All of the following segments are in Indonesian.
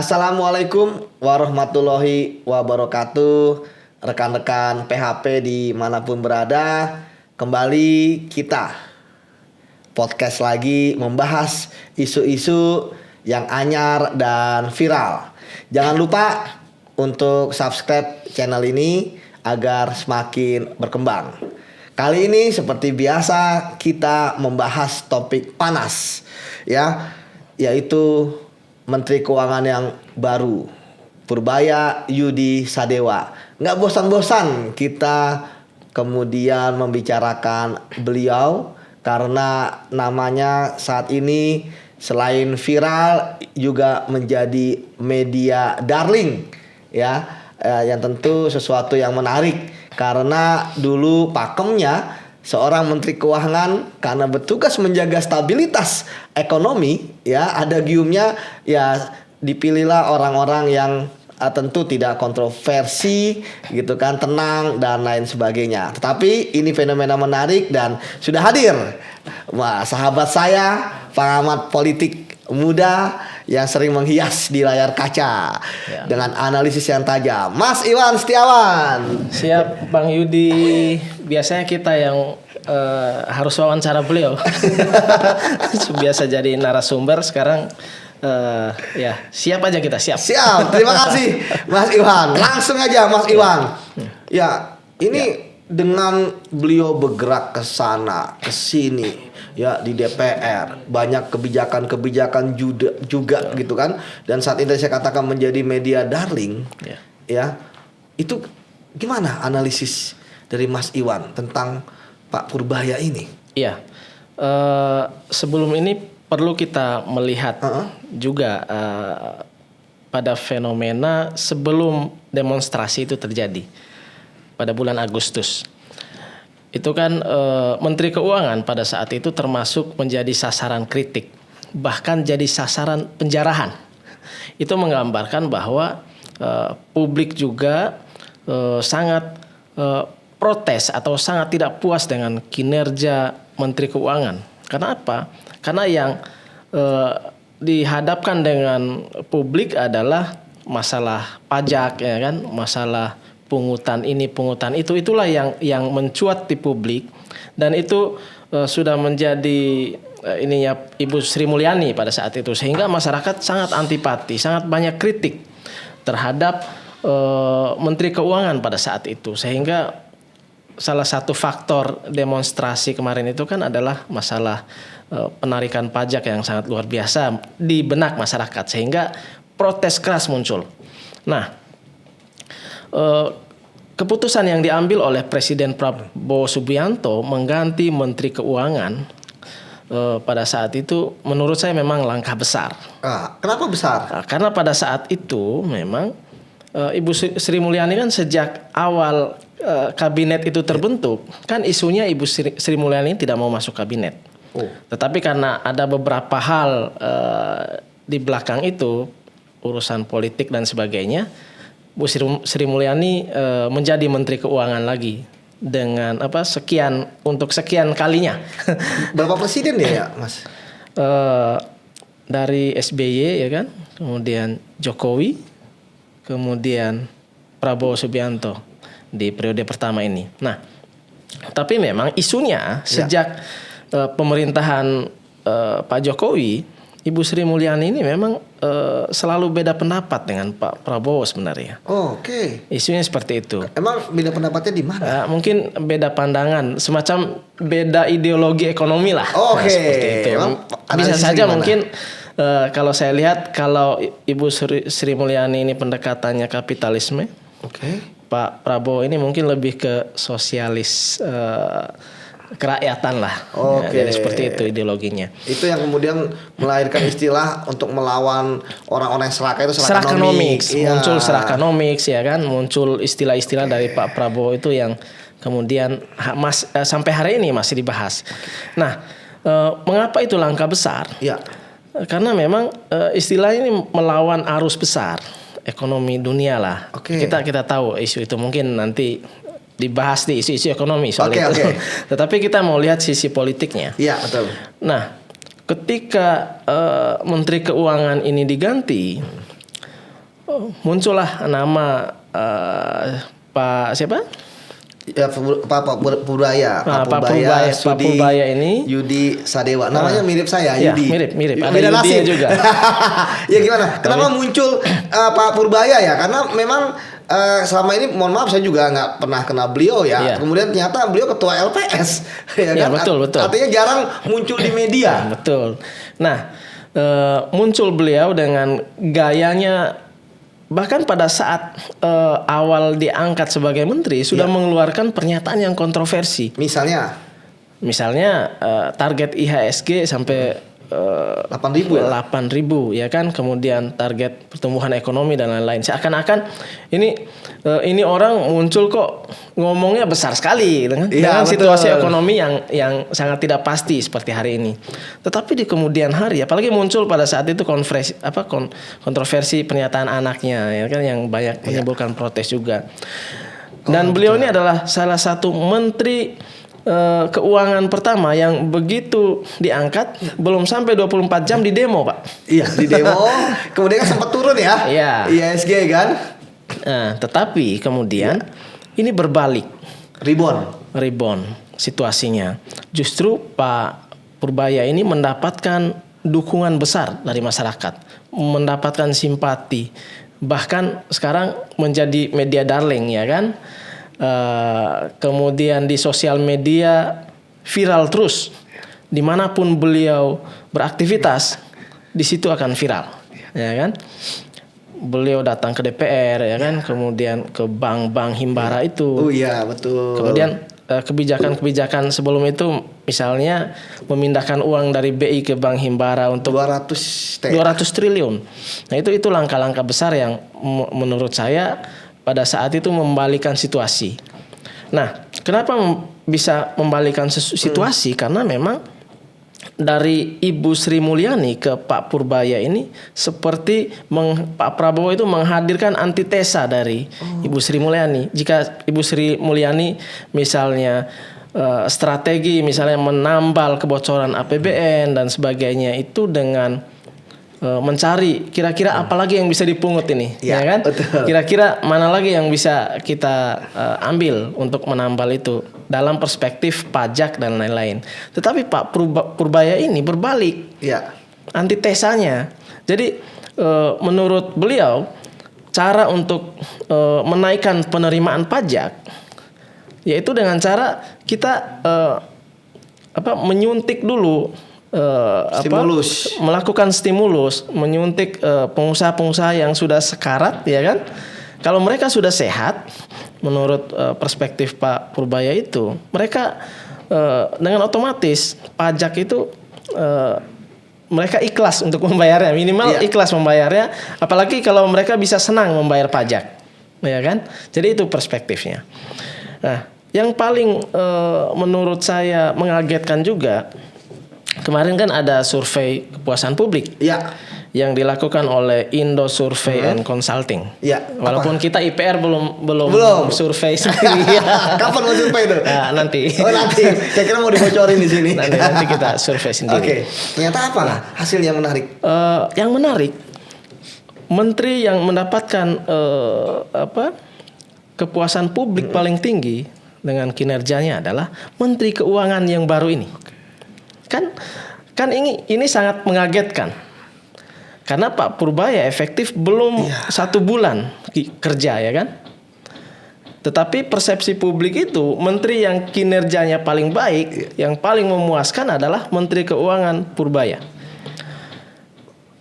Assalamualaikum warahmatullahi wabarakatuh. Rekan-rekan PHP dimanapun berada, kembali kita podcast lagi membahas isu-isu yang anyar dan viral. Jangan lupa untuk subscribe channel ini agar semakin berkembang. Kali ini seperti biasa kita membahas topik panas, yaitu Menteri Keuangan yang baru, Purbaya Yudi Sadewa. Nggak bosan-bosan kita kemudian membicarakan beliau karena namanya saat ini selain viral juga menjadi media darling, yang tentu sesuatu yang menarik karena dulu pakemnya seorang Menteri Keuangan karena bertugas menjaga stabilitas ekonomi, adagiumnya dipilihlah orang-orang yang tentu tidak kontroversi gitu kan, tenang dan lain sebagainya. Tetapi ini fenomena menarik dan sudah hadir sahabat saya, pengamat politik muda yang sering menghias di layar kaca dengan analisis yang tajam, Mas Iwan Setiawan. Siap Bang Yudi, biasanya kita yang harus wawancara beliau. Biasa jadi narasumber, sekarang siap aja kita, siap. Siap, terima kasih Mas Iwan. Langsung aja Mas Iwan. Dengan beliau bergerak ke sana, ke sini, di DPR, banyak kebijakan-kebijakan juga gitu kan. Dan saat ini saya katakan menjadi media darling. Itu gimana analisis dari Mas Iwan tentang Pak Purbaya ini? Sebelum ini perlu kita melihat juga pada fenomena sebelum demonstrasi itu terjadi pada bulan Agustus. Itu kan Menteri Keuangan pada saat itu termasuk menjadi sasaran kritik, bahkan jadi sasaran penjarahan. Itu menggambarkan bahwa publik juga sangat protes atau sangat tidak puas dengan kinerja Menteri Keuangan. Karena apa? Karena yang dihadapkan dengan publik adalah masalah pajak, masalah pungutan ini, pungutan itu. Itulah yang mencuat di publik, dan itu sudah menjadi ininya Ibu Sri Mulyani pada saat itu, sehingga masyarakat sangat antipati, sangat banyak kritik terhadap Menteri Keuangan pada saat itu, sehingga salah satu faktor demonstrasi kemarin itu kan adalah masalah penarikan pajak yang sangat luar biasa di benak masyarakat, sehingga protes keras muncul. Nah, keputusan yang diambil oleh Presiden Prabowo Subianto mengganti Menteri Keuangan pada saat itu menurut saya memang langkah besar. Kenapa besar? Karena pada saat itu memang Ibu Sri Mulyani kan sejak awal kabinet itu terbentuk, kan isunya Ibu Sri Mulyani tidak mau masuk kabinet. Tetapi karena ada beberapa hal di belakang itu, urusan politik dan sebagainya, Bu Sri Mulyani menjadi Menteri Keuangan lagi dengan untuk sekian kalinya. Berapa presiden ya, Mas? Dari SBY kemudian Jokowi, kemudian Prabowo Subianto di periode pertama ini. Nah, tapi memang isunya sejak pemerintahan Pak Jokowi, Ibu Sri Mulyani ini memang selalu beda pendapat dengan Pak Prabowo sebenarnya. Oke. Isunya seperti itu. Emang beda pendapatnya di mana? Mungkin beda pandangan, semacam beda ideologi ekonomi lah. Seperti itu. Bisa saja gimana? Mungkin kalau saya lihat, kalau Ibu Sri Mulyani ini pendekatannya kapitalisme, Pak Prabowo ini mungkin lebih ke sosialis kerakyatan lah. Jadi seperti itu ideologinya. Itu yang kemudian melahirkan istilah untuk melawan orang-orang yang serakah itu serakanomics. Muncul serakanomics, muncul istilah-istilah dari Pak Prabowo itu yang kemudian sampai hari ini masih dibahas. Nah, mengapa itu langkah besar? Karena memang istilah ini melawan arus besar ekonomi dunia lah. Kita tahu isu itu, mungkin nanti dibahas di isu-isu ekonomi soal itu. Tetapi kita mau lihat sisi politiknya. Iya, betul. Nah, ketika Menteri Keuangan ini diganti, muncullah nama Pak siapa? Ya, Pak Purbaya, Nah, Pak Purbaya ini Yudi Sadewa. Namanya mirip saya, ya, Yudi. mirip. Ada Beda Yudi nasib. juga. Ya gimana? Kenapa muncul Pak Purbaya ya? Karena memang selama ini, mohon maaf, saya juga nggak pernah kenal beliau ya. Iya. Kemudian ternyata beliau ketua LPS, ya Iya, kan? betul. Artinya jarang muncul di media. Betul. Nah, muncul beliau dengan gayanya. Bahkan pada saat awal diangkat sebagai menteri sudah mengeluarkan pernyataan yang kontroversi. Misalnya Target IHSG sampai 8.000 ya? 8.000 ya kan, kemudian target pertumbuhan ekonomi dan lain-lain. Seakan-akan ini orang muncul kok ngomongnya besar sekali dengan situasi ekonomi yang sangat tidak pasti seperti hari ini. Tetapi di kemudian hari, apalagi muncul pada saat itu kontroversi pernyataan anaknya ya kan, yang banyak menimbulkan protes juga. Dan beliau ini adalah salah satu menteri keuangan pertama yang begitu diangkat belum sampai 24 jam di demo, Pak. Iya, di demo. Kemudian kan sempat turun ya. Iya. IHSG kan. Nah, tetapi kemudian ini berbalik. Rebound situasinya. Justru Pak Purbaya ini mendapatkan dukungan besar dari masyarakat, mendapatkan simpati. Bahkan sekarang menjadi media darling ya kan. Kemudian di sosial media viral terus, dimanapun beliau beraktivitas di situ akan viral, ya kan? Beliau datang ke DPR, ya kan? Kemudian ke bank Himbara itu. Oh iya, betul. Kemudian kebijakan sebelum itu, misalnya memindahkan uang dari BI ke Bank Himbara untuk 200 triliun. Nah itu langkah-langkah besar yang menurut saya pada saat itu membalikan situasi. Nah, kenapa bisa membalikan situasi? Karena memang dari Ibu Sri Mulyani ke Pak Purbaya ini seperti Pak Prabowo itu menghadirkan antitesa dari Ibu Sri Mulyani. Jika Ibu Sri Mulyani misalnya strategi misalnya menambal kebocoran APBN dan sebagainya itu dengan mencari kira-kira apa lagi yang bisa dipungut ini, ya kan? Betul. Kira-kira mana lagi yang bisa kita ambil untuk menambal itu dalam perspektif pajak dan lain-lain. Tetapi Pak Purbaya ini berbalik, antitesanya. Jadi menurut beliau cara untuk menaikkan penerimaan pajak yaitu dengan cara kita menyuntik dulu. Melakukan stimulus, menyuntik pengusaha-pengusaha yang sudah sekarat, ya kan? Kalau mereka sudah sehat, menurut perspektif Pak Purbaya itu, mereka dengan otomatis pajak itu mereka ikhlas untuk membayarnya, minimal ikhlas membayarnya, apalagi kalau mereka bisa senang membayar pajak, ya kan? Jadi itu perspektifnya. Nah, yang paling menurut saya mengagetkan juga. Kemarin kan ada survei kepuasan publik yang dilakukan oleh Indo Survey and Consulting. Walaupun kita IPR belum survei sendiri. Kapan mau survei itu? Nah, nanti. Nanti. Saya kira mau dibocorin di sini. Nanti kita survei sendiri. Oke. Ternyata apa hasil yang menarik? Yang menarik, menteri yang mendapatkan kepuasan publik paling tinggi dengan kinerjanya adalah Menteri Keuangan yang baru ini. Kan ini sangat mengagetkan karena Pak Purbaya efektif belum 1 bulan kerja, ya kan? Tetapi persepsi publik itu menteri yang kinerjanya paling baik, yang paling memuaskan adalah Menteri Keuangan Purbaya.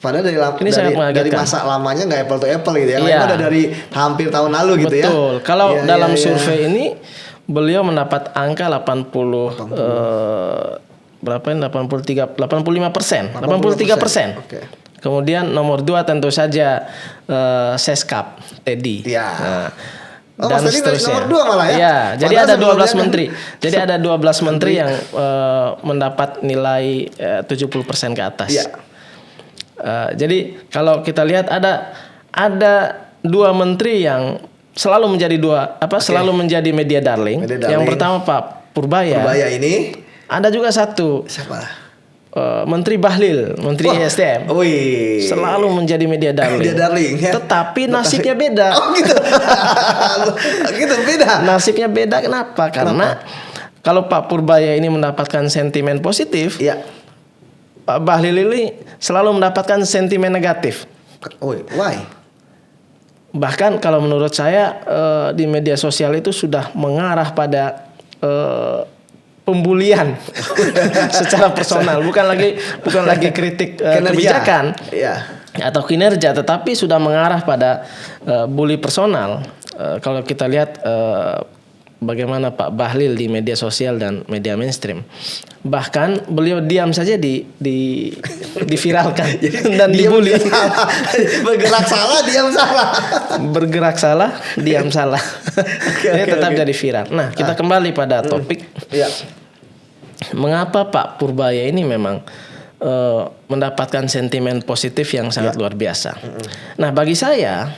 Padahal dari masa lamanya nggak apple to apple gitu ya. Itu udah dari hampir tahun lalu gitu ya. Betul. Kalau dalam survei ini beliau mendapat angka 85%. Okay. Kemudian nomor 2 tentu saja Seskap Teddy. Dan seterusnya. Nomor 2 malah ya. Jadi ada 12 menteri. Jadi ada 12 menteri yang mendapat nilai 70% ke atas. Jadi kalau kita lihat ada 2 menteri yang selalu menjadi selalu menjadi media darling. Yang pertama Pak Purbaya. Purbaya ini. Ada juga satu. Siapa? Menteri Bahlil, Menteri ESDM, Wih. selalu menjadi media darling. Media darling, ya. Tetapi nasibnya beda. Oh gitu. Gitu beda. Nasibnya beda kenapa? Karena kalau Pak Purbaya ini mendapatkan sentimen positif, Iya. Pak Bahlil ini selalu mendapatkan sentimen negatif. Why? Bahkan kalau menurut saya di media sosial itu sudah mengarah pada pembulian secara personal, bukan lagi kritik kebijakan atau kinerja, tetapi sudah mengarah pada bully personal. Kalau kita lihat bagaimana Pak Bahlil di media sosial dan media mainstream, bahkan beliau diam saja diviralkan dan dibully. Bergerak salah, diam salah. Bergerak salah, diam salah. Ini tetap jadi viral. Nah, kita kembali pada topik. Iya. Mengapa Pak Purbaya ini memang mendapatkan sentimen positif yang sangat luar biasa. Nah, bagi saya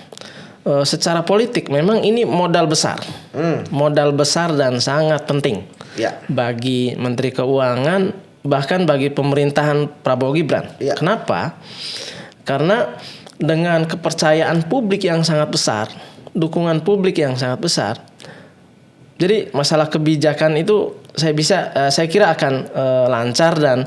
secara politik memang ini modal besar. Modal besar dan sangat penting bagi Menteri Keuangan, bahkan bagi pemerintahan Prabowo Gibran. Kenapa? Karena dengan kepercayaan publik yang sangat besar, dukungan publik yang sangat besar, jadi masalah kebijakan itu saya kira akan lancar dan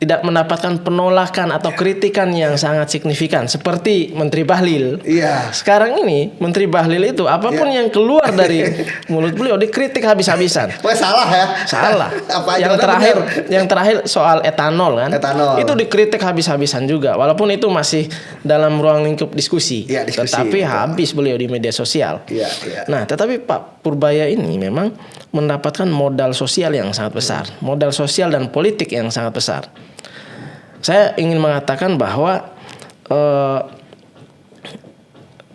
tidak mendapatkan penolakan atau kritikan yang sangat signifikan seperti Menteri Bahlil. Iya. Sekarang ini Menteri Bahlil itu apapun yang keluar dari mulut beliau dikritik habis-habisan. Wah, salah ya? Salah. Apa yang terakhir soal etanol kan. Etanol. Itu dikritik habis-habisan juga walaupun itu masih dalam ruang lingkup diskusi. Tetapi habis beliau di media sosial. Nah, tetapi Pak Purbaya ini memang mendapatkan modal sosial yang sangat besar, modal sosial dan politik yang sangat besar. Saya ingin mengatakan bahwa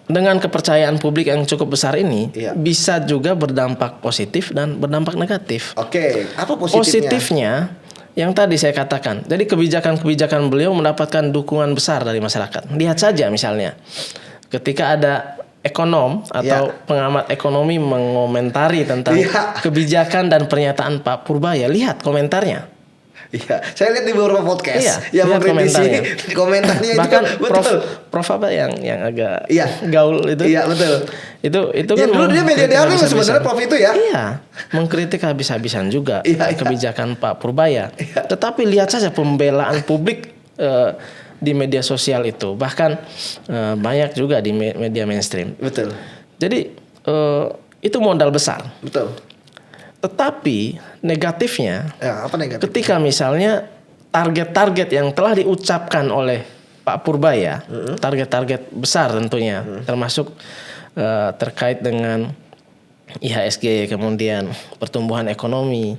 dengan kepercayaan publik yang cukup besar ini bisa juga berdampak positif dan berdampak negatif. Oke, apa positifnya? Positifnya yang tadi saya katakan, jadi kebijakan-kebijakan beliau mendapatkan dukungan besar dari masyarakat. Lihat saja misalnya, ketika ada ekonom atau pengamat ekonomi mengomentari tentang kebijakan dan pernyataan Pak Purbaya, lihat komentarnya. Iya, saya lihat di beberapa podcast yang mengkritisi komentarnya bahkan itu betul. Prof apa yang agak gaul itu. Iya, betul. Itu kan dulu dia media darling sebenarnya Prof itu ya. Iya, mengkritik habis-habisan juga kebijakan Pak Purbaya. Tetapi lihat saja pembelaan publik di media sosial itu, bahkan banyak juga di media mainstream. Betul. Jadi itu modal besar. Betul. Tetapi negatifnya, apa negatif? ketika misalnya target-target yang telah diucapkan oleh Pak Purbaya, target-target besar tentunya, termasuk terkait dengan IHSG, kemudian pertumbuhan ekonomi,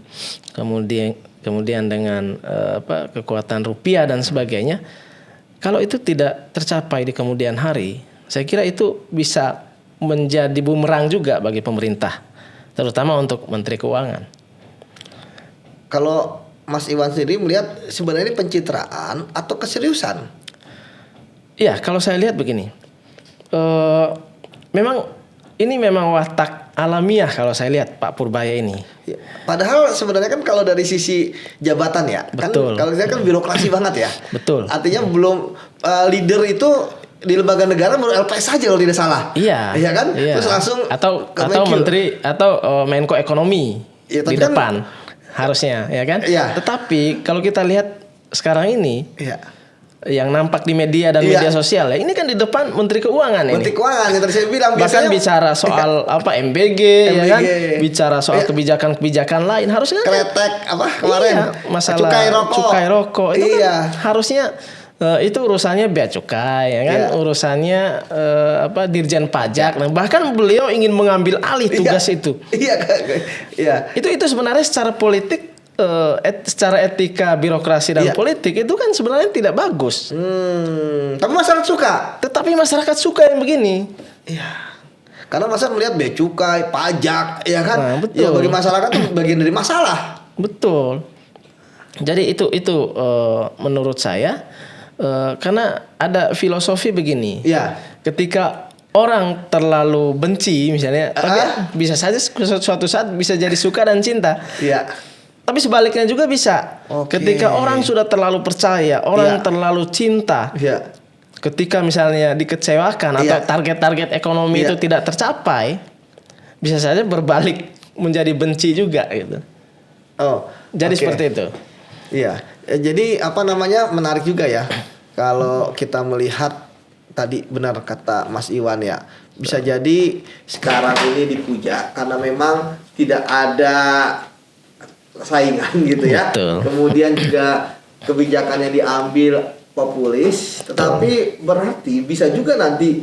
kemudian dengan kekuatan rupiah dan sebagainya. Kalau itu tidak tercapai di kemudian hari, saya kira itu bisa menjadi bumerang juga bagi pemerintah, terutama untuk Menteri Keuangan. Kalau Mas Iwan sendiri melihat sebenarnya ini pencitraan atau keseriusan? Iya, kalau saya lihat begini, memang watak alamiah kalau saya lihat Pak Purbaya ini. Padahal sebenarnya kan kalau dari sisi jabatan ya, betul. Kan kalau saya kan birokrasi banget ya. Betul. Artinya belum leader itu di lembaga negara baru LPS saja kalau tidak salah. Iya. Iya kan? Iya. Terus langsung atau menteri atau Menko Ekonomi di depan harusnya, ya kan? Iya. Tetapi kalau kita lihat sekarang ini, yang nampak di media dan media sosial ya, ini kan di depan Menteri Keuangan ini. Menteri Keuangan yang tadi saya bilang bahkan bicara soal MBG ya kan, bicara soal kebijakan-kebijakan lain harusnya kretek kemarin masalah cukai rokok itu kan harusnya itu urusannya bea cukai ya kan, urusannya Dirjen Pajak. Nah, bahkan beliau ingin mengambil alih tugas itu. Itu sebenarnya secara politik, secara etika birokrasi dan politik itu kan sebenarnya tidak bagus. Tapi masyarakat suka. Tetapi masyarakat suka yang begini. Iya. Karena masyarakat melihat bea cukai, pajak, ya kan? Nah, betul. Ya bagi masyarakat itu bagian dari masalah. Betul. Jadi itu menurut saya karena ada filosofi begini. Ketika orang terlalu benci misalnya, tapi bisa saja suatu saat bisa jadi suka dan cinta. Tapi sebaliknya juga bisa. Oke. Ketika orang sudah terlalu percaya, orang Iya. terlalu cinta, Iya. ketika misalnya dikecewakan atau Iya. target-target ekonomi Iya. itu tidak tercapai, bisa saja berbalik menjadi benci juga gitu. Oh. Jadi oke. seperti itu. Iya. Jadi menarik juga ya. Kalau kita melihat tadi benar kata Mas Iwan ya. Bisa jadi sekarang ini dipuja karena memang tidak ada saingan gitu ya. Betul. Kemudian juga kebijakan yang diambil populis, tetapi berarti bisa juga nanti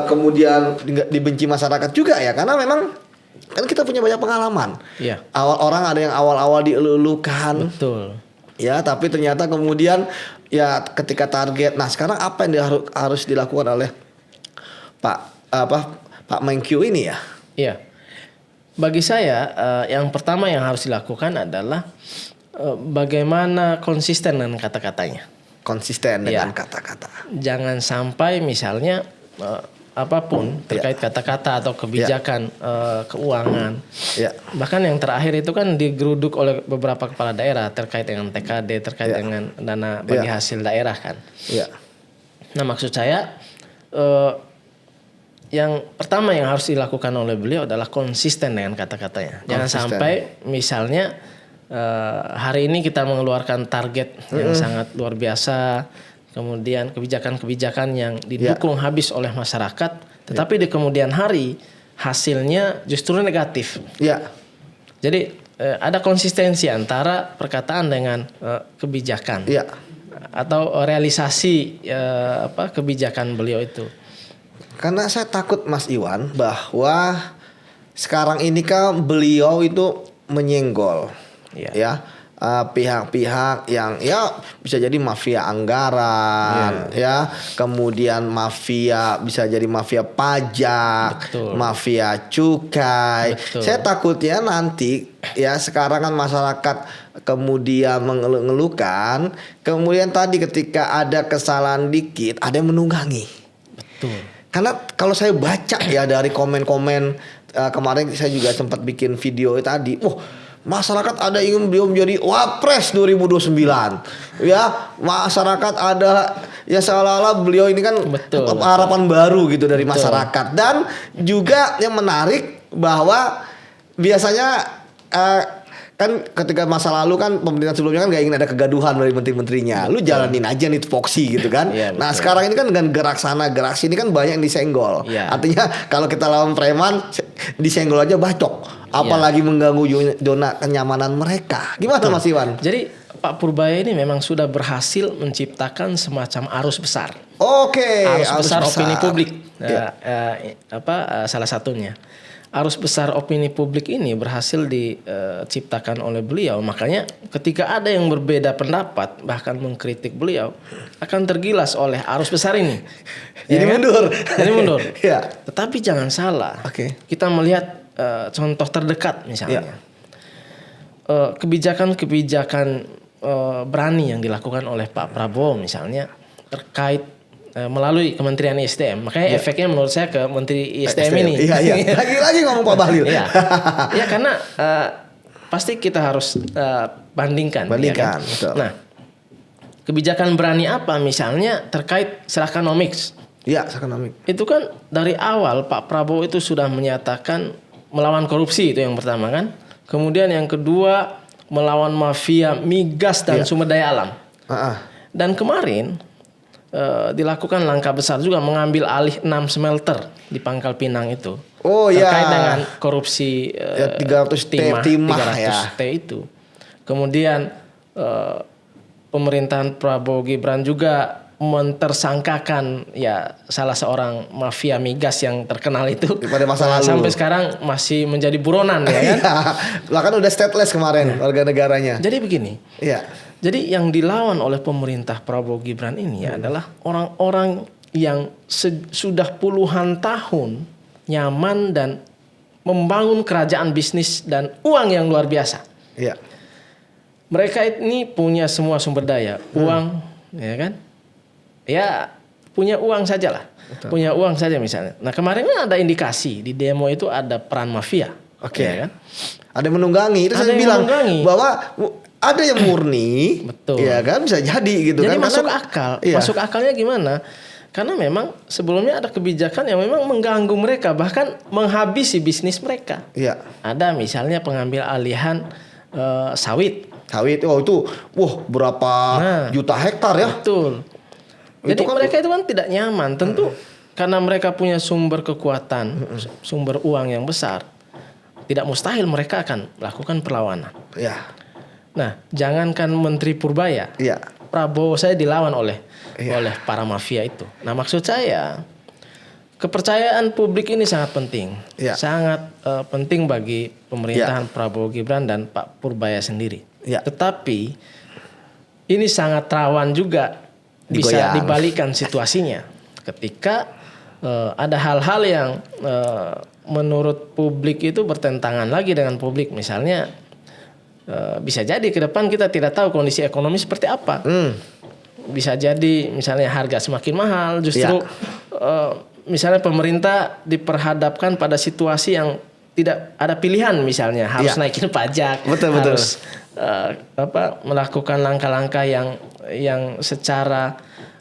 kemudian dibenci masyarakat juga ya, karena memang kan kita punya banyak pengalaman. Iya. Orang ada yang awal-awal dielulukan, Betul. ya, tapi ternyata kemudian ya ketika target. Nah, sekarang apa yang harus dilakukan oleh Pak Menkyu ini ya? Iya. Bagi saya yang pertama yang harus dilakukan adalah bagaimana konsisten dengan kata-katanya. Konsisten Iya. dengan kata-kata. Jangan sampai misalnya apapun terkait kata-kata atau kebijakan keuangan. Ya. Bahkan yang terakhir itu kan digeruduk oleh beberapa kepala daerah terkait dengan TKD, terkait dengan dana bagi hasil daerah kan. Ya. Nah, maksud saya yang pertama yang harus dilakukan oleh beliau adalah konsisten dengan kata-katanya. Jangan Konsisten. sampai misalnya hari ini kita mengeluarkan target yang sangat luar biasa, kemudian kebijakan-kebijakan yang didukung habis oleh masyarakat, tetapi di kemudian hari hasilnya justru negatif. Ya. Jadi ada konsistensi antara perkataan dengan kebijakan. Ya. Atau realisasi kebijakan beliau itu. Karena saya takut Mas Iwan bahwa sekarang ini kan beliau itu menyenggol, Iya. ya, pihak-pihak yang ya bisa jadi mafia anggaran, ya, kemudian mafia bisa jadi mafia pajak, Betul. mafia cukai. Betul. Saya takutnya nanti ya sekarang kan masyarakat kemudian mengeluhkan, kemudian tadi ketika ada kesalahan dikit ada yang menunggangi. Betul. Karena kalau saya baca ya dari komen-komen kemarin saya juga sempat bikin video tadi, masyarakat ada ingin beliau menjadi wapres 2029. Ya, masyarakat ada ya seolah-olah beliau ini kan Betul. harapan baru gitu dari Betul. masyarakat. Dan juga yang menarik bahwa biasanya kan ketika masa lalu kan pemerintahan sebelumnya kan gak ingin ada kegaduhan dari menteri-menterinya. Lu jalanin aja nih tupoksi gitu kan. Iya, Nah, betul. sekarang ini kan dengan gerak sana gerak sini kan banyak yang disenggol. Iya. Artinya kalau kita lawan preman disenggol aja bacok. Apalagi mengganggu zona kenyamanan mereka. Gimana Mas Iwan? Jadi Pak Purbaya ini memang sudah berhasil menciptakan semacam arus besar. Oke, Arus besar opini publik. Ya. Salah satunya. Arus besar opini publik ini berhasil diciptakan oleh beliau. Makanya ketika ada yang berbeda pendapat bahkan mengkritik beliau akan tergilas oleh arus besar ini. Jadi Ya kan? mundur. Jadi mundur. Ya. Tetapi jangan salah. Oke. Kita melihat contoh terdekat misalnya. Kebijakan-kebijakan berani yang dilakukan oleh Pak Prabowo misalnya terkait melalui Kementerian ISDM. Makanya efeknya menurut saya ke Menteri ISDM ini. Iya, iya. Lagi-lagi ngomong Pak Bahlil. Iya. Ya karena pasti kita harus bandingkan. Bandingkan, ya kan? betul. Nah, kebijakan berani apa misalnya terkait Serakanomics. Iya, ekonomi. Itu kan dari awal Pak Prabowo itu sudah menyatakan melawan korupsi, itu yang pertama kan. Kemudian yang kedua melawan mafia migas dan sumber daya alam. Dan kemarin dilakukan langkah besar juga mengambil alih 6 smelter di Pangkal Pinang itu. Oh terkait ya. dengan korupsi 300 timah 300 ya. T itu. Kemudian pemerintahan Prabowo Gibran juga mentersangkakan ya salah seorang mafia migas yang terkenal itu Pada masa lalu. sampai sekarang masih menjadi buronan ya kan. Bahkan udah stateless kemarin warga negaranya. Jadi begini. Iya. Jadi yang dilawan oleh pemerintah Prabowo Gibran ini adalah orang-orang yang sudah puluhan tahun nyaman dan membangun kerajaan bisnis dan uang yang luar biasa. Iya. Mereka ini punya semua sumber daya, uang, ya kan? Ya punya uang saja lah, punya uang saja misalnya. Nah kemarin kan ada indikasi di demo itu ada peran mafia. Oke. Ya kan? Ada yang menunggangi. Itu Ada saya yang bilang menunggangi. bahwa ada yang murni, Betul. ya kan bisa jadi gitu Jadi kan. masuk Karena- akal. Iya. Masuk akalnya gimana? Karena memang sebelumnya ada kebijakan yang memang mengganggu mereka, bahkan menghabisi bisnis mereka. Iya. Ada misalnya pengambil alihan sawit. Sawit, berapa Nah. juta hektar ya? Betul. Jadi kan- mereka itu kan tidak nyaman. Tentu karena mereka punya sumber kekuatan, sumber uang yang besar, tidak mustahil mereka akan melakukan perlawanan. Iya. Nah, jangankan Menteri Purbaya, Iya. Prabowo saya dilawan oleh Iya. para mafia itu. Nah, maksud saya kepercayaan publik ini sangat penting, Iya. sangat penting bagi pemerintahan Prabowo Gibran dan Pak Purbaya sendiri. Iya. Tetapi ini sangat rawan juga bisa Digoyang. dibalikan situasinya ketika ada hal-hal yang menurut publik itu bertentangan lagi dengan publik. Misalnya bisa jadi ke depan kita tidak tahu kondisi ekonomi seperti apa. Bisa jadi misalnya harga semakin mahal, justru misalnya pemerintah diperhadapkan pada situasi yang tidak ada pilihan, misalnya harus Iya. naikin pajak, Betul. harus melakukan langkah-langkah yang secara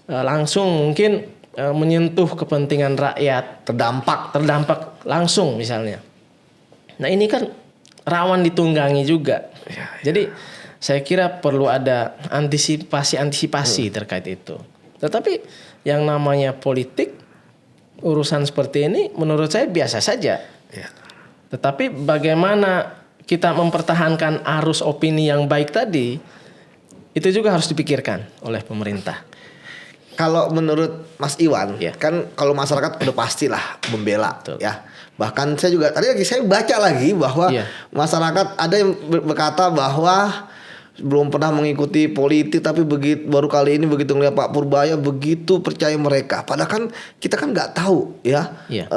langsung mungkin menyentuh kepentingan rakyat, terdampak langsung misalnya. Nah, ini kan rawan ditunggangi juga. Jadi saya kira perlu ada antisipasi terkait itu. Tetapi yang namanya politik, urusan seperti ini menurut saya biasa saja. Iya. Tetapi bagaimana kita mempertahankan arus opini yang baik tadi, itu juga harus dipikirkan oleh pemerintah. Kalau menurut Mas Iwan, Iya. kan kalau masyarakat udah pastilah membela, Betul. ya. Bahkan saya juga tadi saya baca lagi bahwa Iya. masyarakat ada yang berkata bahwa belum pernah mengikuti politik, tapi baru kali ini begitu ngeliat Pak Purbaya begitu percaya mereka. Padahal kan kita kan nggak tahu ya, Iya.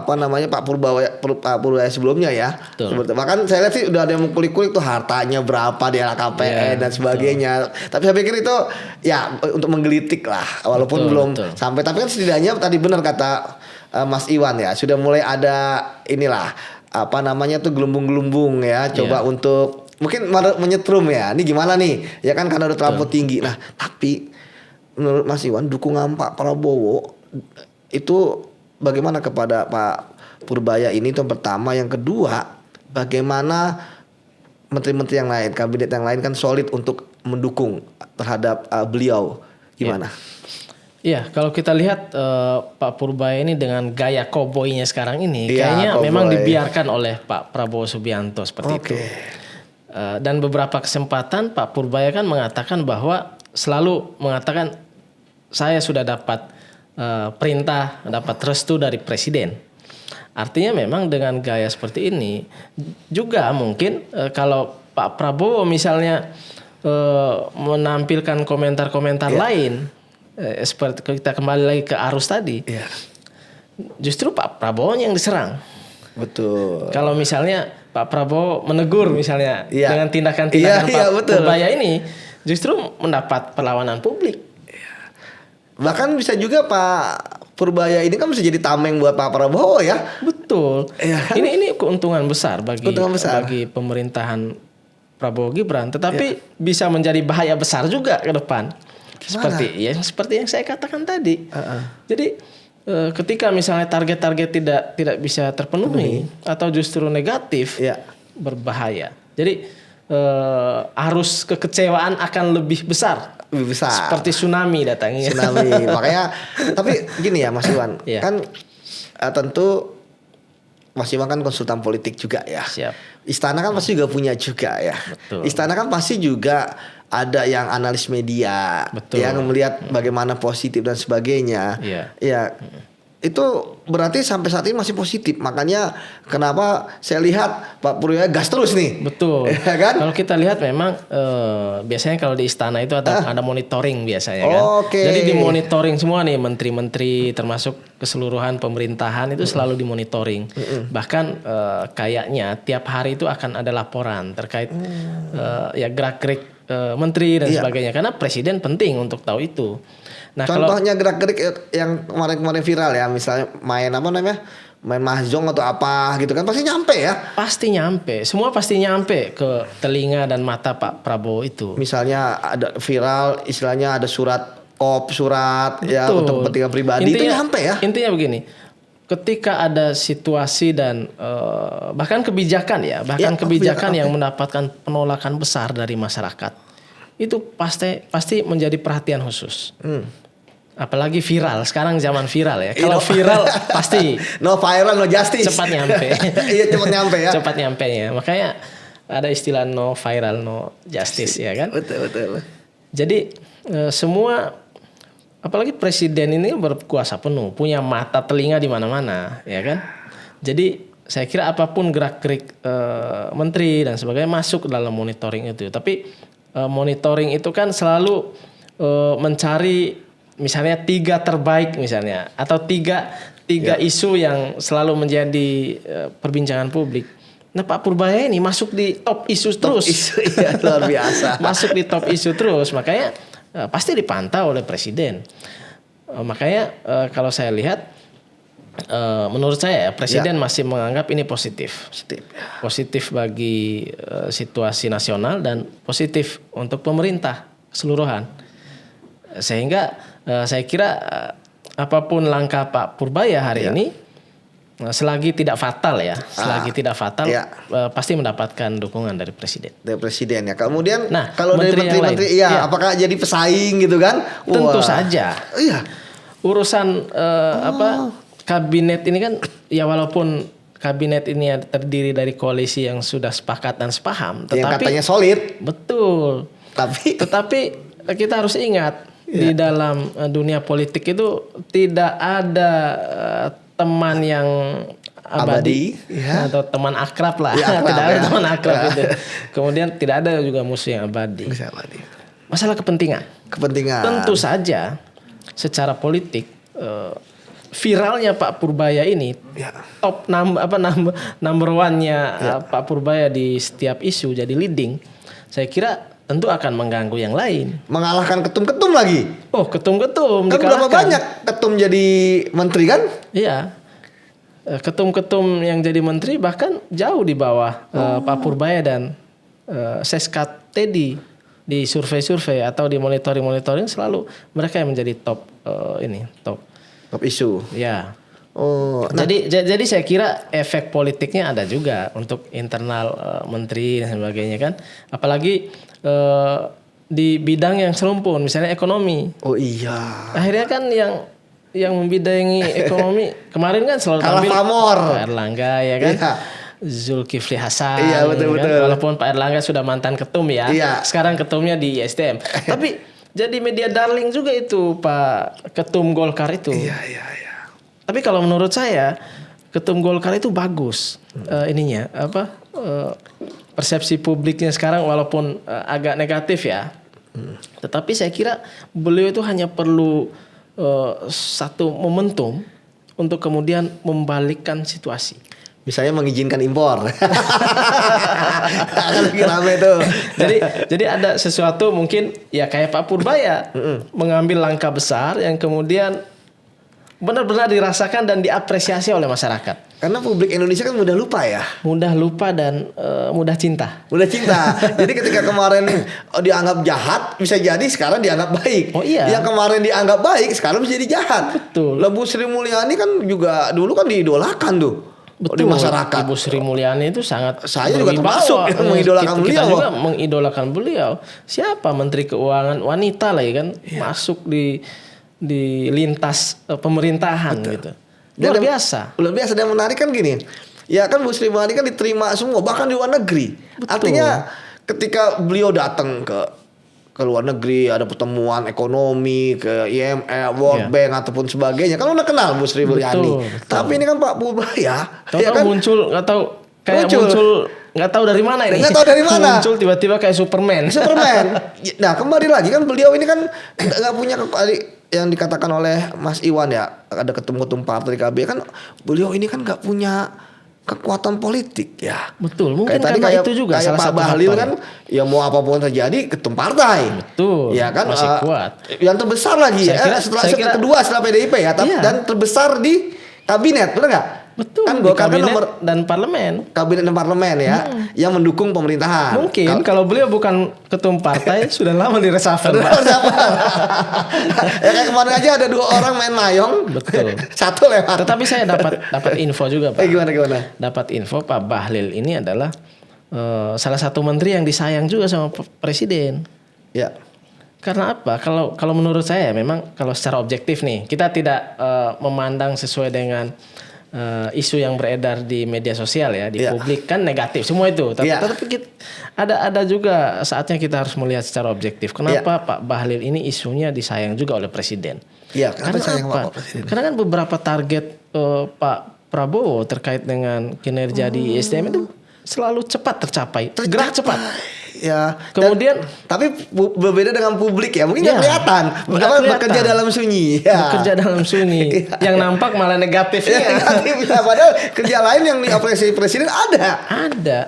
Pak Purbaya sebelumnya ya. Betul. Bahkan saya lihat sih udah ada yang kulik-kulik tuh hartanya berapa di LKPN Iya, dan sebagainya. Tapi saya pikir itu ya untuk menggelitik lah, walaupun Betul, belum betul. sampai. Tapi kan setidaknya tadi benar kata Mas Iwan ya, sudah mulai ada inilah tuh gelembung-gelembung ya, coba Iya. untuk mungkin menyetrum ya. Ini gimana nih? Ya kan karena udah terlampau tinggi. Nah, tapi menurut Mas Iwan dukungan Pak Prabowo itu bagaimana kepada Pak Purbaya ini? Itu yang pertama, yang kedua, bagaimana menteri-menteri yang lain, kabinet yang lain kan solid untuk mendukung terhadap beliau. Gimana? Iya, kalau kita lihat Pak Purbaya ini dengan gaya koboynya sekarang ini, Iya, kayaknya cowboy. memang dibiarkan oleh Pak Prabowo Subianto seperti itu. Dan beberapa kesempatan Pak Purbaya kan mengatakan bahwa selalu mengatakan saya sudah dapat perintah, dapat restu dari presiden. Artinya memang dengan gaya seperti ini juga mungkin kalau Pak Prabowo misalnya menampilkan komentar-komentar lain, seperti kita kembali lagi ke arus tadi, justru Pak Prabowo yang diserang. Betul. Kalau misalnya Pak Prabowo menegur misalnya dengan tindakan-tindakan Iya, Pak betul. Purbaya ini, justru mendapat perlawanan publik. Bahkan bisa juga Pak Purbaya ini kan bisa jadi tameng buat Pak Prabowo ya. Betul. Iya kan? Ini keuntungan besar bagi Keuntungan besar. bagi pemerintahan Prabowo Gibran, tetapi bisa menjadi bahaya besar juga ke depan. Seperti yang saya katakan tadi. Jadi ketika misalnya target-target tidak bisa terpenuhi atau justru negatif, berbahaya. Jadi arus kekecewaan akan lebih besar. Lebih besar. Seperti tsunami datangnya. Tsunami. Makanya tapi gini ya Mas Iwan, Iya. kan tentu Mas Iwan kan konsultan politik juga ya. Siap. Istana kan pasti juga punya juga ya. Betul. Istana kan pasti juga ada yang analis media, Betul. yang melihat bagaimana positif dan sebagainya. Iya. Ya. Itu berarti sampai saat ini masih positif. Makanya kenapa saya lihat Pak Purbaya gas terus nih. Betul. Ya kan? Kalau kita lihat memang biasanya kalau di istana itu ada monitoring biasanya kan. Oke. Jadi dimonitoring semua nih menteri-menteri termasuk keseluruhan pemerintahan itu selalu dimonitoring. Bahkan kayaknya tiap hari itu akan ada laporan terkait gerak-gerik menteri dan sebagainya. Karena presiden penting untuk tahu itu. Nah, contohnya gerak-gerik yang kemarin-kemarin viral ya, misalnya main main mahjong atau apa gitu kan pasti nyampe ya. Pasti nyampe, semua pasti nyampe ke telinga dan mata Pak Prabowo itu. Misalnya ada viral, istilahnya ada surat ya Betul. untuk kepentingan pribadi itu nyampe ya. Intinya begini, ketika ada situasi dan bahkan kebijakan kebijakan yang mendapatkan penolakan besar dari masyarakat, itu pasti menjadi perhatian khusus. Apalagi viral, sekarang zaman viral ya. Kalau viral pasti no viral no justice. cepat nyampe. Iya cepat nyampe ya. Cepat nyampe ya. Makanya ada istilah no viral no justice ya kan. Betul. Jadi semua, apalagi presiden ini berkuasa penuh, punya mata telinga di mana-mana, ya kan. Jadi saya kira apapun gerak-gerik menteri dan sebagainya masuk dalam monitoring itu. Tapi monitoring itu kan selalu mencari misalnya 3 terbaik misalnya, atau tiga isu yang selalu menjadi perbincangan publik. Nah Pak Purbaya ini masuk di top isu terus. Iya, luar biasa. Masuk di top isu terus, makanya pasti dipantau oleh presiden. Makanya kalau saya lihat, menurut saya presiden masih menganggap ini positif. Positif bagi situasi nasional dan positif untuk pemerintah keseluruhan. Sehingga saya kira apapun langkah Pak Purbaya hari ini, selagi tidak fatal pasti mendapatkan dukungan dari presiden. Dari presiden ya. Kemudian Nah, kalau dari menteri-menteri apakah jadi pesaing gitu kan? Tentu saja. Iya. Urusan kabinet ini kan ya, walaupun kabinet ini terdiri dari koalisi yang sudah sepakat dan sepaham, tetapi yang katanya solid. Betul. Tetapi kita harus ingat, di dalam dunia politik itu tidak ada teman yang abadi atau teman akrab lah. Tidak ada teman akrab itu. Kemudian tidak ada juga musuh yang abadi. Masalah kepentingan. Tentu saja secara politik viralnya Pak Purbaya ini top number one-nya Pak Purbaya di setiap isu jadi leading. Saya kira tentu akan mengganggu yang lain. Mengalahkan ketum-ketum lagi. Oh, ketum-ketum kan berapa banyak ketum jadi menteri kan? Iya. Ketum-ketum yang jadi menteri bahkan jauh di bawah Pak Purbaya dan Seskat Teddy di survei-survei atau di monitoring selalu mereka yang menjadi top isu. Ya. Jadi saya kira efek politiknya ada juga untuk internal menteri dan sebagainya kan. Apalagi di bidang yang serumpun, misalnya ekonomi. Oh iya. Akhirnya kan yang membidangi ekonomi kemarin kan selalu tampil Pak Erlangga ya kan. Iya. Zulkifli Hasan. Iya betul. Kan? Walaupun Pak Erlangga sudah mantan ketum ya. Iya. Sekarang ketumnya di SDM. Tapi jadi media darling juga itu Pak Ketum Golkar itu. Iya. Tapi kalau menurut saya Ketum Golkar itu bagus persepsi publiknya sekarang walaupun agak negatif ya. Tetapi saya kira beliau itu hanya perlu satu momentum untuk kemudian membalikkan situasi. Misalnya mengizinkan impor. Lagi rame tuh. Jadi ada sesuatu mungkin ya kayak Pak Purbaya mengambil langkah besar yang kemudian benar-benar dirasakan dan diapresiasi oleh masyarakat. Karena publik Indonesia kan mudah lupa ya. Mudah lupa dan mudah cinta. Jadi ketika kemarin dianggap jahat, bisa jadi sekarang dianggap baik. Oh iya. Yang kemarin dianggap baik, sekarang bisa jadi jahat. Betul. Bu Sri Mulyani kan juga dulu kan diidolakan tuh. Betul. Di masyarakat. Ibu Sri Mulyani itu sangat saya juga termasuk yang mengidolakan beliau. Kita juga mengidolakan beliau. Siapa Menteri Keuangan wanita lagi kan masuk di lintas pemerintahan. Betul. Gitu. Luar biasa. Dan menarik kan gini. Ya kan Bu Sri Mulyani kan diterima semua bahkan di luar negeri. Betul. Artinya ketika beliau datang ke luar negeri ada pertemuan ekonomi ke IMF, World Bank ataupun sebagainya. Kan udah kenal Bu Sri Mulyani. Betul. Tapi ini kan Pak Purbaya kan muncul nggak tahu dari mana ini. Nggak tahu dari mana. Muncul tiba-tiba kayak Superman. Nah, kembali lagi kan beliau ini kan nggak punya yang dikatakan oleh Mas Iwan ya, ada ketum-ketum partai KB kan beliau ini kan nggak punya kekuatan politik ya. Betul, mungkin kayak itu juga kayak salah Pak satu Bahlil kan ya mau apapun terjadi ketum partai. Betul. Ya kan masih kuat. Yang terbesar lagi kedua setelah PDIP ya, dan terbesar di kabinet, benar nggak? Betul. Kan di Golkar kan kabinet nomor dan parlemen. kabinet dan parlemen ya, yang mendukung pemerintahan. Mungkin kalau beliau bukan ketum partai sudah lama di reshuffle, Pak. Ya kayak kemarin aja ada 2 orang main mayong. Betul. Satu lewat. Tetapi saya dapat info juga, Pak. Gimana? Dapat info Pak Bahlil ini adalah salah satu menteri yang disayang juga sama presiden. Ya. Karena apa? Kalau menurut saya memang kalau secara objektif nih, kita tidak memandang sesuai dengan isu yang beredar di media sosial ya, di publik kan negatif semua itu. Tetapi ada juga saatnya kita harus melihat secara objektif. Kenapa Pak Bahlil ini isunya disayang juga oleh presiden? Iya, Karena apa? Karena kan beberapa target Pak Prabowo terkait dengan kinerja di ISDM itu selalu cepat tercapai. Gerak cepat. Ya. Kemudian tapi berbeda dengan publik ya. Mungkin nggak kelihatan. Bekerja dalam sunyi. Ya. Bekerja dalam sunyi. Yang nampak malah negatifnya. Negatifnya. Padahal kerja lain yang diapresiasi presiden ada. Ada.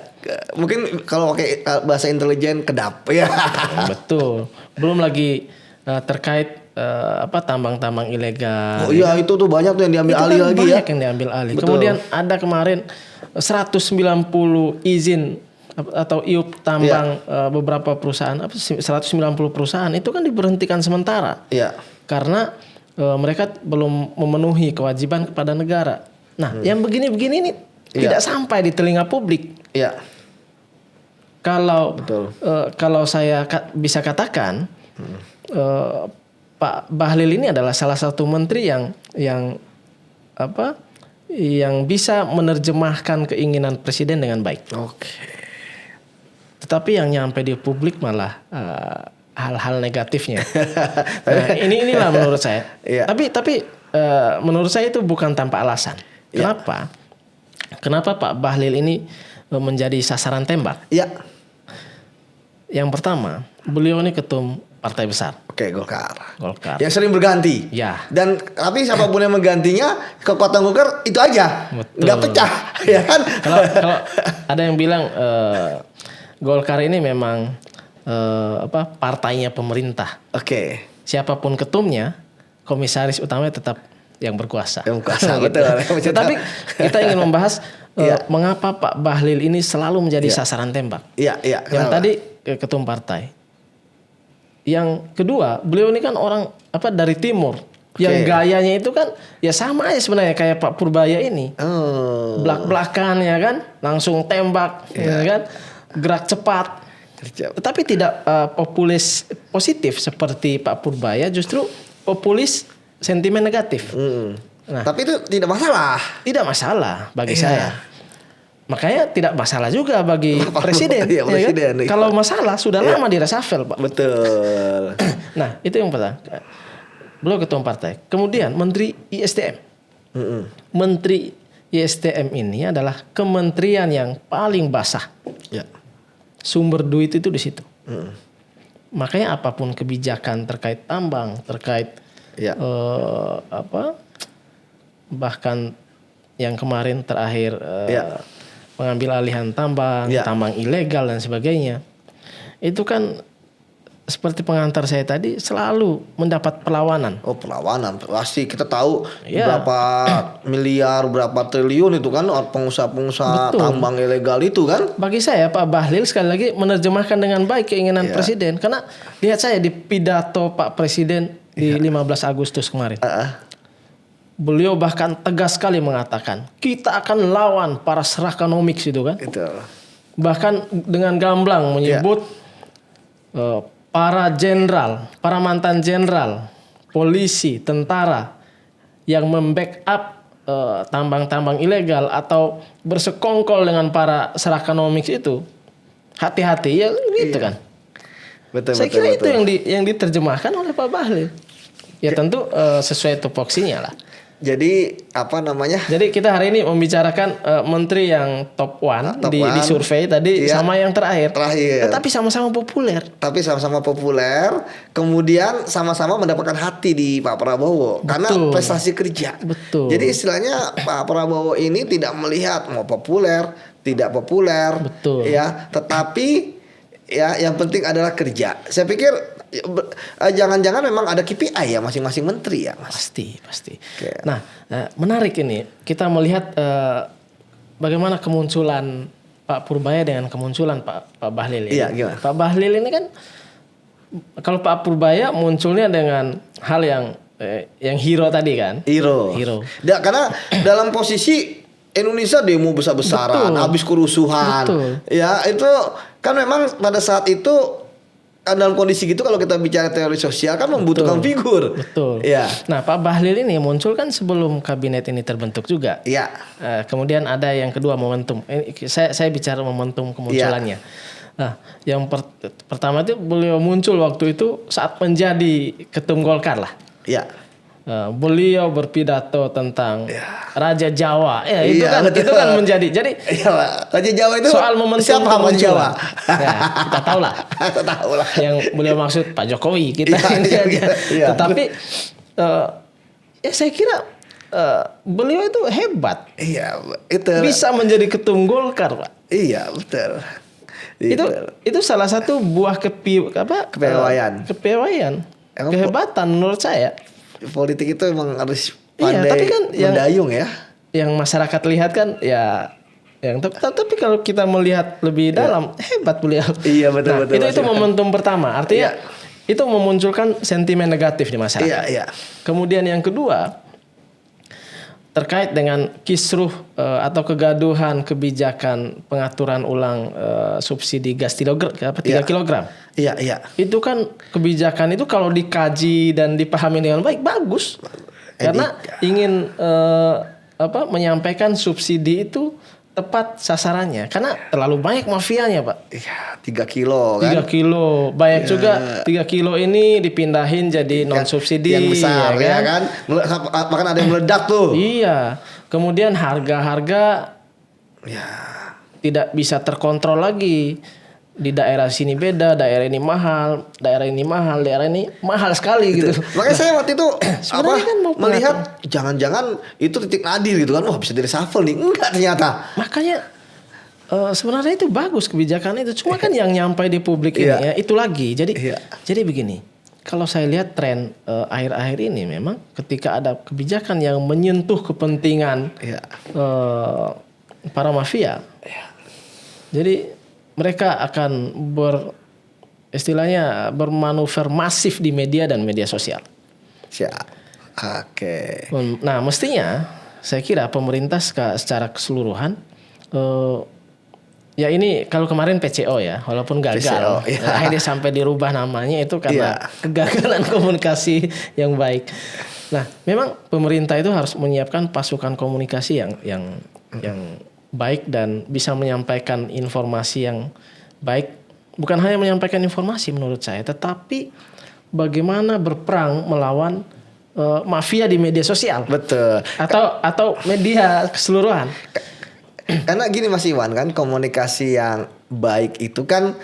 Mungkin kalau pakai bahasa intelijen kedap ya. Betul. Belum lagi terkait tambang-tambang ilegal. Oh iya, itu tuh banyak tuh yang diambil alih lagi ya. Banyak yang diambil alih. Betul. Kemudian ada kemarin 190 izin atau iup tambang beberapa perusahaan, 190 perusahaan itu kan diberhentikan sementara. Iya. Karena mereka belum memenuhi kewajiban kepada negara. Nah, yang begini-begini ini tidak sampai di telinga publik. Iya. Kalau saya bisa katakan Pak Bahlil ini adalah salah satu menteri yang bisa menerjemahkan keinginan presiden dengan baik. Oke. Tetapi yang nyampe di publik malah hal-hal negatifnya. Nah, inilah menurut saya. Iya. Tapi menurut saya itu bukan tanpa alasan. Kenapa? Kenapa Pak Bahlil ini menjadi sasaran tembak? Iya. Yang pertama, beliau ini ketum partai besar. Oke, Golkar. Yang sering berganti. Ya. Dan tapi siapapun yang menggantinya, kekuatan Golkar itu aja. Betul. Nggak pecah, ya kan? Kalau ada yang bilang Golkar ini memang partainya pemerintah. Oke. Siapapun ketumnya, komisaris utamanya tetap yang berkuasa. Yang berkuasa, Gitu. betul. Tetapi kita ingin membahas mengapa Pak Bahlil ini selalu menjadi sasaran tembak. Iya. Yang tadi ketum partai. Yang kedua, beliau ini kan orang dari timur. Yang gayanya itu kan ya sama aja sebenarnya kayak Pak Purbaya ini. Belak-belakan ya kan, langsung tembak ya kan, gerak cepat. Tetapi tidak populis positif seperti Pak Purbaya, justru populis sentimen negatif. Nah, tapi itu tidak masalah. Tidak masalah bagi saya. Makanya tidak masalah juga bagi presiden. Iya, presiden. Ya kan? Kalau masalah sudah lama di reshuffle, Pak. Betul. Nah, itu yang pertama. Beliau ketua partai. Kemudian Menteri ISDM. Menteri ISDM ini adalah kementerian yang paling basah. Ya. Sumber duit itu di situ. Makanya apapun kebijakan terkait tambang, terkait bahkan yang kemarin terakhir pengambil alihan tambang, tambang ilegal dan sebagainya. Itu kan seperti pengantar saya tadi selalu mendapat perlawanan. Oh, perlawanan. Pasti kita tahu berapa miliar, berapa triliun itu kan pengusaha-pengusaha tambang ilegal itu kan. Bagi saya Pak Bahlil sekali lagi menerjemahkan dengan baik keinginan presiden. Karena lihat saya di pidato Pak Presiden di 15 Agustus kemarin. Beliau bahkan tegas sekali mengatakan kita akan lawan para serakanomics itu kan. Bahkan dengan gamblang menyebut para jenderal, para mantan jenderal, polisi, tentara yang membackup tambang-tambang ilegal atau bersekongkol dengan para serakanomics itu, hati-hati ya gitu kan. Saya kira itu yang diterjemahkan oleh Pak Bahlil. Ya tentu sesuai tupoksinya lah. Jadi Jadi kita hari ini membicarakan menteri yang top one di survei tadi sama yang terakhir. Tapi sama-sama populer. Kemudian sama-sama mendapatkan hati di Pak Prabowo karena prestasi kerja. Betul. Jadi istilahnya Pak Prabowo ini tidak melihat mau populer, tidak populer. Betul. Ya, tetapi ya yang penting adalah kerja. Saya pikir jangan-jangan memang ada KPI ya masing-masing menteri ya, Mas. Pasti. Oke. Nah, menarik ini kita melihat bagaimana kemunculan Pak Purbaya dengan kemunculan Pak Bahlil ini. Iya, gimana? Pak Bahlil ini kan kalau Pak Purbaya munculnya dengan hal yang hero tadi kan. Hero. Karena dalam posisi Indonesia demo besar-besaran, Betul. habis kerusuhan. Betul. Ya, itu kan memang pada saat itu dalam kondisi gitu kalau kita bicara teori sosial kan membutuhkan figur. Betul. Ya. Nah, Pak Bahlil ini muncul kan sebelum kabinet ini terbentuk juga. Iya. Kemudian ada yang kedua momentum. Saya bicara momentum kemunculannya. Nah, yang pertama itu beliau muncul waktu itu saat menjadi ketum Golkar lah. Iya. Beliau berpidato tentang Raja Jawa. Ya, Iya, itu kan menjadi. Jadi Iya, Pak. Raja Jawa itu soal momentum siapa Raja Jawa? Ya, kita tahu lah. Kita tahu lah. Yang beliau maksud Pak Jokowi kita Iya, ini iya, aja. iya. Tetapi ya saya kira beliau itu hebat. Iya, itu. Bisa menjadi ketum Golkar, Pak. Iya, betul. Itu salah satu buah Kepewaian. Kepewaian. Emang Kehebatan menurut saya. politik itu emang harus Iya, pandai tapi kan mendayung ya. Yang masyarakat lihat kan ya tapi kalau kita melihat lebih dalam hebat beliau. Iya, betul. Itu momentum pertama. Artinya itu memunculkan sentimen negatif di masyarakat. Iya. Kemudian yang kedua terkait dengan kisruh atau kegaduhan kebijakan pengaturan ulang subsidi gas 3 kilogram. Iya. Itu kan kebijakan itu kalau dikaji dan dipahami dengan baik bagus. Karena ingin menyampaikan subsidi itu tepat sasarannya. Karena terlalu banyak mafianya, Pak. Iya, 3 kilo kan. 3 kilo. Banyak juga 3 kilo ini dipindahin jadi non subsidi yang besar ya kan. Bahkan ada yang meledak tuh. Iya. Kemudian harga-harga Ya. tidak bisa terkontrol lagi. Di daerah sini beda, daerah ini mahal, daerah ini mahal sekali gitu. Makanya saya waktu itu Sebenarnya kan mau melihat jangan-jangan itu titik nadir gitu kan. Wah, bisa di reshuffle nih. Enggak ternyata. Makanya sebenarnya itu bagus kebijakan itu. Cuma kan yang nyampai di publik ini ya itu lagi. Jadi begini. Kalau saya lihat tren akhir-akhir ini memang ketika ada kebijakan yang menyentuh kepentingan para mafia. Jadi mereka akan bermanuver masif di media dan media sosial. Siap. Oke. Nah, mestinya saya kira pemerintah secara keseluruhan ya ini kalau kemarin PCO ya, walaupun gagal, PCO, ya. akhirnya sampai dirubah namanya itu karena kegagalan komunikasi yang baik. Nah, memang pemerintah itu harus menyiapkan pasukan komunikasi yang baik dan bisa menyampaikan informasi yang baik. Bukan hanya menyampaikan informasi menurut saya, tetapi bagaimana berperang melawan mafia di media sosial. Betul. Atau media keseluruhan. Karena gini Mas Iwan kan, komunikasi yang baik itu kan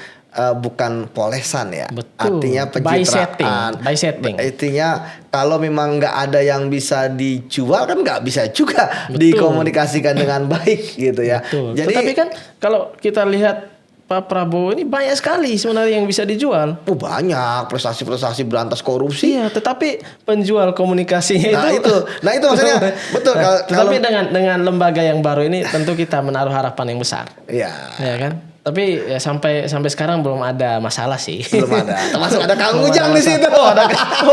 bukan polesan ya. Betul. Artinya pencitraan. By setting. Artinya kalau memang nggak ada yang bisa dijual kan nggak bisa juga Betul. dikomunikasikan dengan baik gitu ya. Betul. Jadi Tetapi kan kalau kita lihat Pak Prabowo ini banyak sekali sebenarnya yang bisa dijual. banyak prestasi-prestasi berantas korupsi. Iya, tetapi penjual komunikasinya Nah itu maksudnya betul. Tetapi dengan lembaga yang baru ini tentu kita menaruh harapan yang besar. Iya. Ya kan? Tapi ya sampai sekarang belum ada masalah sih. Belum ada. Termasuk ada Kang Belum Ujang ada di situ.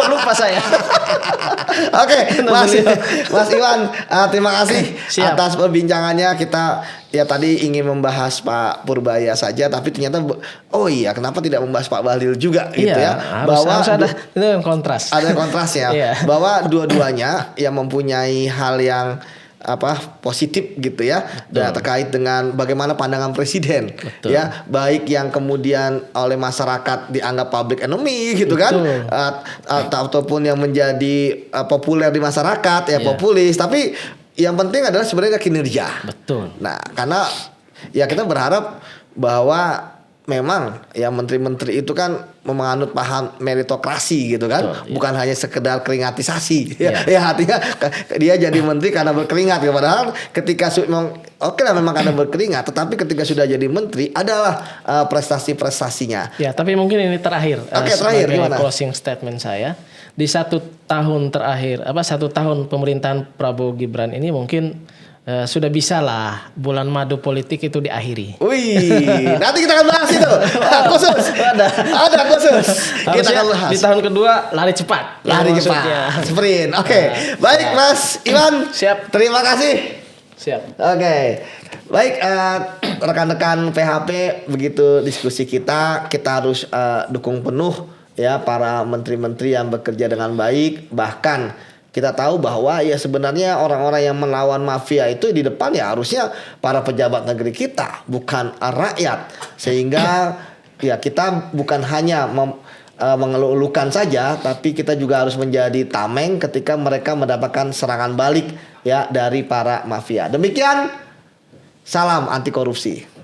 Lupa saya. Oke, Mas Iwan, terima kasih Siap. atas perbincangannya. Kita ya tadi ingin membahas Pak Purbaya saja, tapi ternyata kenapa tidak membahas Pak Bahlil juga gitu ya? Harus ada itu yang kontras. Ada kontrasnya. Iya. Bahwa dua-duanya yang mempunyai hal yang positif gitu ya, dan terkait dengan bagaimana pandangan presiden. Betul. Ya, baik yang kemudian oleh masyarakat dianggap public enemy gitu kan, ataupun yang menjadi populer di masyarakat ya, populis, tapi yang penting adalah sebenarnya kinerja. Betul. Nah, karena ya kita berharap bahwa memang ya menteri-menteri itu kan menganut paham meritokrasi gitu kan, Betul, iya. bukan hanya sekedar keringatisasi. Iya. Ya artinya dia jadi menteri karena berkeringat ya, padahal ketika oke lah memang karena berkeringat, tetapi ketika sudah jadi menteri adalah prestasi-prestasinya. Ya, tapi mungkin ini terakhir. Oke, terakhir sebagai gimana? closing statement saya. Di 1 tahun terakhir, 1 tahun pemerintahan Prabowo Gibran ini mungkin sudah bisa lah bulan madu politik itu diakhiri. Wih, nanti kita akan bahas itu. Khusus. Ada khusus. Kita Harusnya akan bahas. di tahun kedua lari cepat. Lari Ya, cepat. maksudnya. Sprint. Oke. Baik, Mas Iwan. Siap. Terima kasih. Siap. Oke. Baik, rekan-rekan PHP, begitu diskusi kita harus dukung penuh ya para menteri-menteri yang bekerja dengan baik. Bahkan kita tahu bahwa ya sebenarnya orang-orang yang melawan mafia itu di depan ya harusnya para pejabat negeri kita, bukan rakyat. Sehingga ya kita bukan hanya mengeluh-elukan saja, tapi kita juga harus menjadi tameng ketika mereka mendapatkan serangan balik ya dari para mafia. Demikian, salam anti korupsi.